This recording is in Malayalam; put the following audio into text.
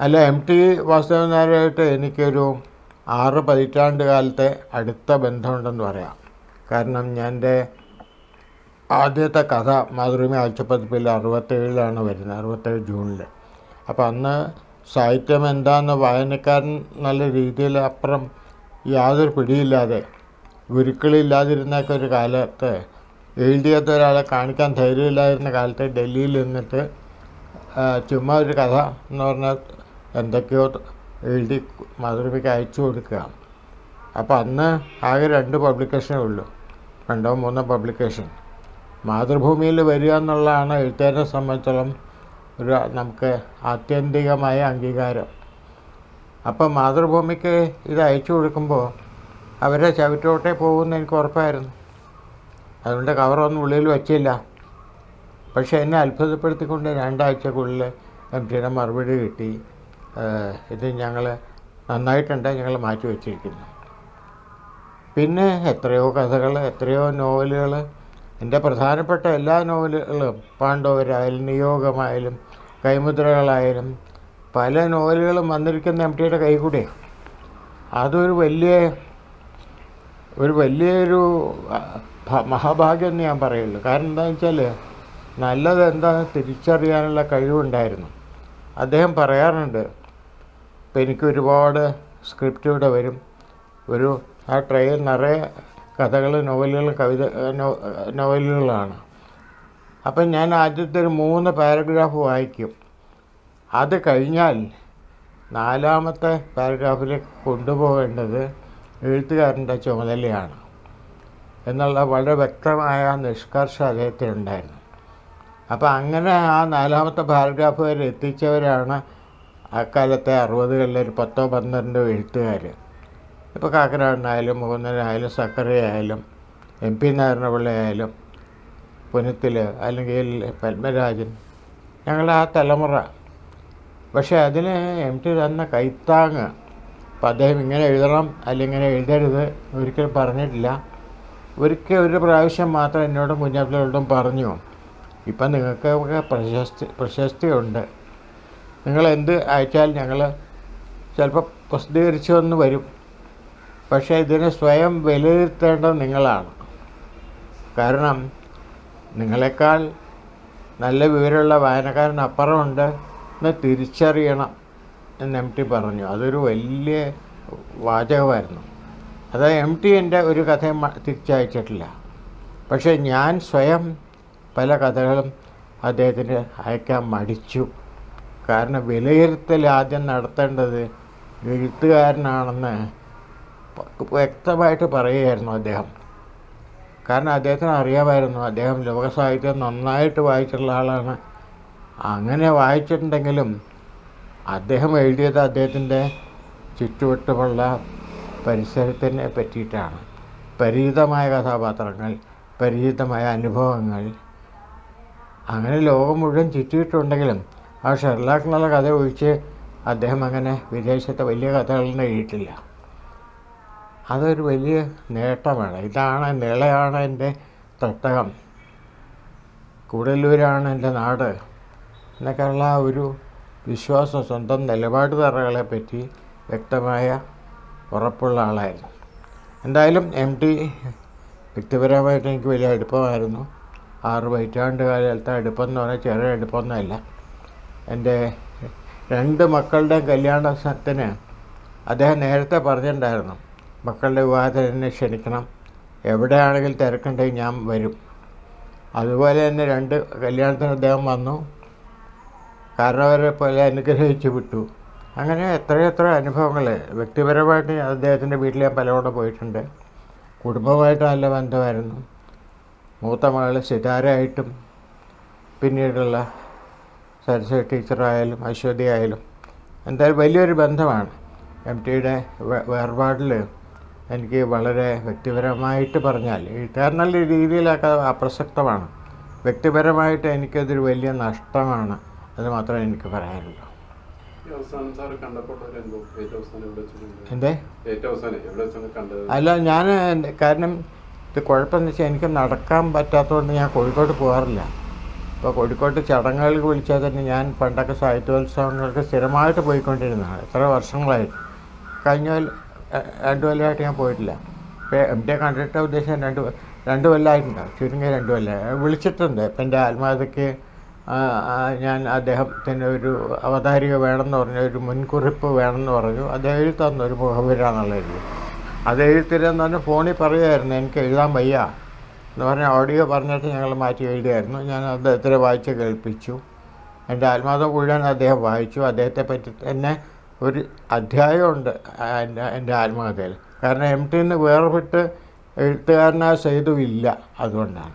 അല്ല, എം ടി വാസുദേവൻ നായരുമായിട്ട് എനിക്കൊരു 6 പതിറ്റാണ്ട് കാലത്തെ അടുത്ത ബന്ധമുണ്ടെന്ന് പറയാം. കാരണം ഞാൻ എൻ്റെ ആദ്യത്തെ കഥ മാതൃഭൂമി ആഴ്ചപ്പതിപ്പിൽ 67 വരുന്നത്, 67 ജൂണിൽ. അപ്പോൾ അന്ന് സാഹിത്യം എന്താണെന്ന് വായനക്കാരൻ നല്ല രീതിയിൽ അപ്പുറം യാതൊരു പിടിയില്ലാതെ ഗുരുക്കളില്ലാതിരുന്നൊക്കെ ഒരു കാലത്ത്, എഴുതിയത് ഒരാളെ കാണിക്കാൻ ധൈര്യമില്ലാതിരുന്ന കാലത്ത് ഡൽഹിയിൽ നിന്നിട്ട് ചുമ്മാ ഒരു കഥ എന്ന് പറഞ്ഞാൽ എന്തൊക്കെയോ എഴുതി മാതൃഭൂമിക്ക് അയച്ചു കൊടുക്കുക. അപ്പോൾ അന്ന് ആകെ 2 പബ്ലിക്കേഷനേ ഉള്ളൂ, 2 or 3 പബ്ലിക്കേഷൻ. മാതൃഭൂമിയിൽ വരിക എന്നുള്ളതാണ് എഴുത്തുകാരനെ സംബന്ധിച്ചോളം ഒരു നമുക്ക് ആത്യന്തികമായ അംഗീകാരം. അപ്പം മാതൃഭൂമിക്ക് ഇത് അയച്ചു കൊടുക്കുമ്പോൾ അവരെ ചവിറ്റോട്ടേ പോകുമെന്ന് എനിക്ക് ഉറപ്പായിരുന്നു. അതുകൊണ്ട് കവറൊന്നും ഉള്ളിൽ വച്ചില്ല. പക്ഷേ എന്നെ അത്ഭുതപ്പെടുത്തിക്കൊണ്ട് 2 ആഴ്ചക്കുള്ളിൽ എം ടിയുടെ മറുപടി കിട്ടി, ഇത് ഞങ്ങൾ നന്നായിട്ടുണ്ട്, ഞങ്ങൾ മാറ്റി വച്ചിരിക്കുന്നു. പിന്നെ എത്രയോ കഥകൾ, എത്രയോ നോവലുകൾ, എൻ്റെ പ്രധാനപ്പെട്ട എല്ലാ നോവലുകളും, പാണ്ഡവരായാലും നിയോഗമായാലും കൈമുദ്രകളായാലും പല നോവലുകളും വന്നിരിക്കുന്ന എം ടിയുടെ കൈ കൂടെ. അതൊരു വലിയൊരു മഹാഭാഗ്യം എന്ന് ഞാൻ പറയുള്ളൂ. കാരണം എന്താണെന്ന് വെച്ചാൽ നല്ലത് എന്താണെന്ന് തിരിച്ചറിയാനുള്ള കഴിവുണ്ടായിരുന്നു. അദ്ദേഹം പറയാറുണ്ട്, ഇപ്പം എനിക്ക് ഒരുപാട് സ്ക്രിപ്റ്റ് ഇവിടെ വരും, ആ ട്രെയിൽ നിറയെ കഥകൾ, നോവലുകൾ, നോവലുകളാണ്. അപ്പം ഞാൻ ആദ്യത്തെ ഒരു 3 പാരഗ്രാഫ് വായിക്കും. അത് കഴിഞ്ഞാൽ 4ാമത്തെ പാരഗ്രാഫിൽ കൊണ്ടുപോകേണ്ടത് എഴുത്തുകാരൻ്റെ ചുമതലയാണ് എന്നുള്ള വളരെ വ്യക്തമായ നിഷ്കർഷ അദ്ദേഹത്തിനുണ്ടായിരുന്നു. അപ്പോൾ അങ്ങനെ ആ 4ാമത്തെ പാരഗ്രാഫ് വരെ എത്തിച്ചവരാണ് അക്കാലത്തെ 60കളിലെ ഒരു 10-12 എഴുത്തുകാർ. ഇപ്പോൾ കാക്കനാടനായാലും മുകുന്ദനായാലും സക്കറിയായാലും എം പി നാരായണപിള്ളയായാലും പുനത്തിൽ അല്ലെങ്കിൽ പത്മരാജൻ, ഞങ്ങളുടെ ആ തലമുറ. പക്ഷേ അതിന് എം ടി തന്ന കൈത്താങ്ങ്, അപ്പം അദ്ദേഹം ഇങ്ങനെ എഴുതണം അല്ലെങ്കിൽ ഇങ്ങനെ എഴുതരുത് ഒരിക്കലും പറഞ്ഞിട്ടില്ല. ഒരു പ്രാവശ്യം മാത്രം എന്നോടും കുഞ്ഞാപ്പിള്ളയോടും പറഞ്ഞു, ഇപ്പം നിങ്ങൾക്കൊക്കെ പ്രശസ്തിയുണ്ട്, നിങ്ങളെന്ത് അയച്ചാൽ ഞങ്ങൾ ചിലപ്പോൾ പ്രസിദ്ധീകരിച്ചു എന്ന് വരും, പക്ഷേ ഇതിനെ സ്വയം വിലയിരുത്തേണ്ടത് നിങ്ങളാണ്. കാരണം നിങ്ങളെക്കാൾ നല്ല വിവരമുള്ള വായനക്കാരനപ്പുറമുണ്ട് എന്ന് തിരിച്ചറിയണം എന്ന് എം ടി പറഞ്ഞു. അതൊരു വലിയ വാചകമായിരുന്നു. അതായത് എം ടി എൻ്റെ ഒരു കഥയും തിരിച്ചയച്ചിട്ടില്ല, പക്ഷേ ഞാൻ സ്വയം പല കഥകളും അദ്ദേഹത്തിന് അയക്കാൻ മടിച്ചു. കാരണം വിലയിരുത്തൽ ആദ്യം നടത്തേണ്ടത് എഴുത്തുകാരനാണെന്ന് വ്യക്തമായിട്ട് പറയുകയായിരുന്നു അദ്ദേഹം. കാരണം അദ്ദേഹത്തിന് അറിയാമായിരുന്നു, അദ്ദേഹം ലോകസാഹിത്യം നന്നായിട്ട് വായിച്ചിട്ടുള്ള ആളാണ്. അങ്ങനെ വായിച്ചിട്ടുണ്ടെങ്കിലും അദ്ദേഹം എഴുതിയത് അദ്ദേഹത്തിൻ്റെ ചുറ്റുവട്ടമുള്ള പരിസരത്തിനെ പറ്റിയിട്ടാണ്. പരിചിതമായ കഥാപാത്രങ്ങൾ, പരിചിതമായ അനുഭവങ്ങൾ, അങ്ങനെ ലോകം മുഴുവൻ ചുറ്റിയിട്ടുണ്ടെങ്കിലും ആ ഷെർലാക്ക് എന്നുള്ള കഥ ഒഴിച്ച് അദ്ദേഹം അങ്ങനെ വിദേശത്തെ വലിയ കഥകളൊന്നും എഴുതിയിട്ടില്ല. അതൊരു വലിയ നേട്ടമാണ്. നിളയാണ് എൻ്റെ തട്ടകം, കൂടല്ലൂരാണ് എൻ്റെ നാട് എന്നൊക്കെയുള്ള ഒരു വിശ്വാസം, സ്വന്തം നിലപാട് തറകളെപ്പറ്റി വ്യക്തമായ ഉറപ്പുള്ള ആളായിരുന്നു. എന്തായാലും എം ടി വ്യക്തിപരമായിട്ട് എനിക്ക് വലിയ അടുപ്പമായിരുന്നു. 6 പതിറ്റാണ്ട് കാലത്തെ അടുപ്പം എന്ന് പറഞ്ഞാൽ ചെറിയ അടുപ്പമൊന്നുമല്ല. എൻ്റെ 2 മക്കളുടെയും കല്യാണത്തിന് അദ്ദേഹം നേരത്തെ പറഞ്ഞിട്ടുണ്ടായിരുന്നു, മക്കളുടെ വിവാഹത്തിന് എന്നെ ക്ഷണിക്കണം, എവിടെയാണെങ്കിലും തിരക്കുണ്ടെങ്കിൽ ഞാൻ വരും. അതുപോലെ തന്നെ 2 കല്യാണത്തിന് അദ്ദേഹം വന്നു, കാരണവരെ പോലെ അനുഗ്രഹിച്ചു വിട്ടു. അങ്ങനെ എത്രയെത്ര അനുഭവങ്ങൾ. വ്യക്തിപരമായിട്ട് അദ്ദേഹത്തിൻ്റെ വീട്ടിൽ ഞാൻ പലവണ്ണം പോയിട്ടുണ്ട്. കുടുംബമായിട്ട് നല്ല ബന്ധമായിരുന്നു. മൂത്ത മകൾ സിതാരയായിട്ടും പിന്നീടുള്ള സരസ്വതി ടീച്ചറായാലും അശ്വതി ആയാലും എന്തായാലും വലിയൊരു ബന്ധമാണ്. എം ടിയുടെ വേർപാടിൽ എനിക്ക് വളരെ വ്യക്തിപരമായിട്ട് പറഞ്ഞാൽ, എഴുത്തുകാരൻ നല്ല രീതിയിലൊക്കെ അപ്രസക്തമാണ്, വ്യക്തിപരമായിട്ട് എനിക്കതൊരു വലിയ നഷ്ടമാണ്. അത് മാത്രമേ എനിക്ക് പറയാനുള്ളൂ. എന്തേ അല്ല, ഞാൻ കാരണം ഇത് കുഴപ്പമെന്ന് വെച്ചാൽ എനിക്ക് നടക്കാൻ പറ്റാത്തതുകൊണ്ട് ഞാൻ കോഴിക്കോട് പോകാറില്ല. ഇപ്പോൾ കോഴിക്കോട്ട് ചടങ്ങുകൾക്ക് വിളിച്ചാൽ തന്നെ ഞാൻ പണ്ടൊക്കെ സാഹിത്യോത്സവങ്ങൾക്ക് സ്ഥിരമായിട്ട് പോയിക്കൊണ്ടിരുന്നതാണ്, എത്ര വർഷങ്ങളായിട്ട്. കഴിഞ്ഞ 2 കൊല്ലമായിട്ട് ഞാൻ പോയിട്ടില്ല. ഇപ്പോൾ എം ടിയെ കണ്ടിട്ട് ഉദ്ദേശം 2 കൊല്ലമായിട്ടുണ്ടാവും, ചുരുങ്ങിയ 2 കൊല്ലം വിളിച്ചിട്ടുണ്ട്. ഇപ്പം എൻ്റെ ആത്മകഥയ്ക്ക് ഞാൻ അദ്ദേഹത്തിന് ഒരു അവതാരിക വേണമെന്ന് പറഞ്ഞു, ഒരു മുൻകുറിപ്പ് വേണമെന്ന് പറഞ്ഞു. അദ്ദേഹം എഴുതി തന്നു, ഒരു മുഖവിരാന്നുള്ള എഴുതി. അത് എഴുതിത്തരാന്ന് പറഞ്ഞാൽ ഫോണിൽ പറയുമായിരുന്നു എനിക്ക് എഴുതാൻ വയ്യ എന്ന് പറഞ്ഞ ഓഡിയോ പറഞ്ഞിട്ട് ഞങ്ങൾ മാറ്റി എഴുതിയായിരുന്നു. ഞാൻ അദ്ദേഹത്തിന് വായിച്ച് കേൾപ്പിച്ചു. എൻ്റെ ആത്മകഥ മുഴുവൻ അദ്ദേഹം വായിച്ചു. അദ്ദേഹത്തെ പറ്റി തന്നെ ഒരു അധ്യായമുണ്ട് എൻ്റെ ആത്മകഥയിൽ. കാരണം എം ടിന്ന് വേർപെട്ട് എഴുത്തുകാരനായ സേതു ഇല്ല, അതുകൊണ്ടാണ്.